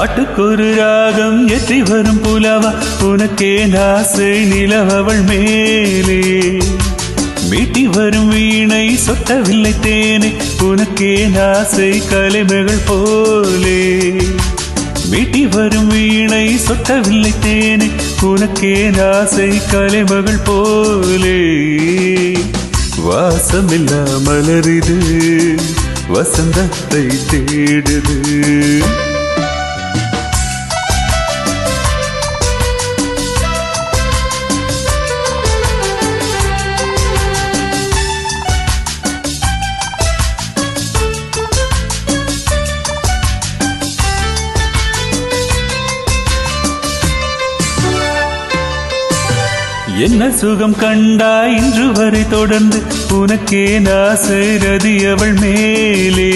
பாட்டுக்கொரு ராகம் ஏற்றி வரும் புலவா உனக்கே ஆசை நிலவவள் மேலே மீட்டி வரும் வீணை சொட்டவில்லை தேனே உனக்கே ஆசை கலைமகள் போலே மீட்டி வரும் வீணை சொட்டவில்லை தேனே உனக்கே ஆசை கலைமகள் போலே வாசமில்லா மலரிது வசந்தத்தை தேடுது என்ன சுகம் கண்டாய் இன்று வரை தொடர்ந்து உனக்கே ஆசை ரதி அவள் மேலே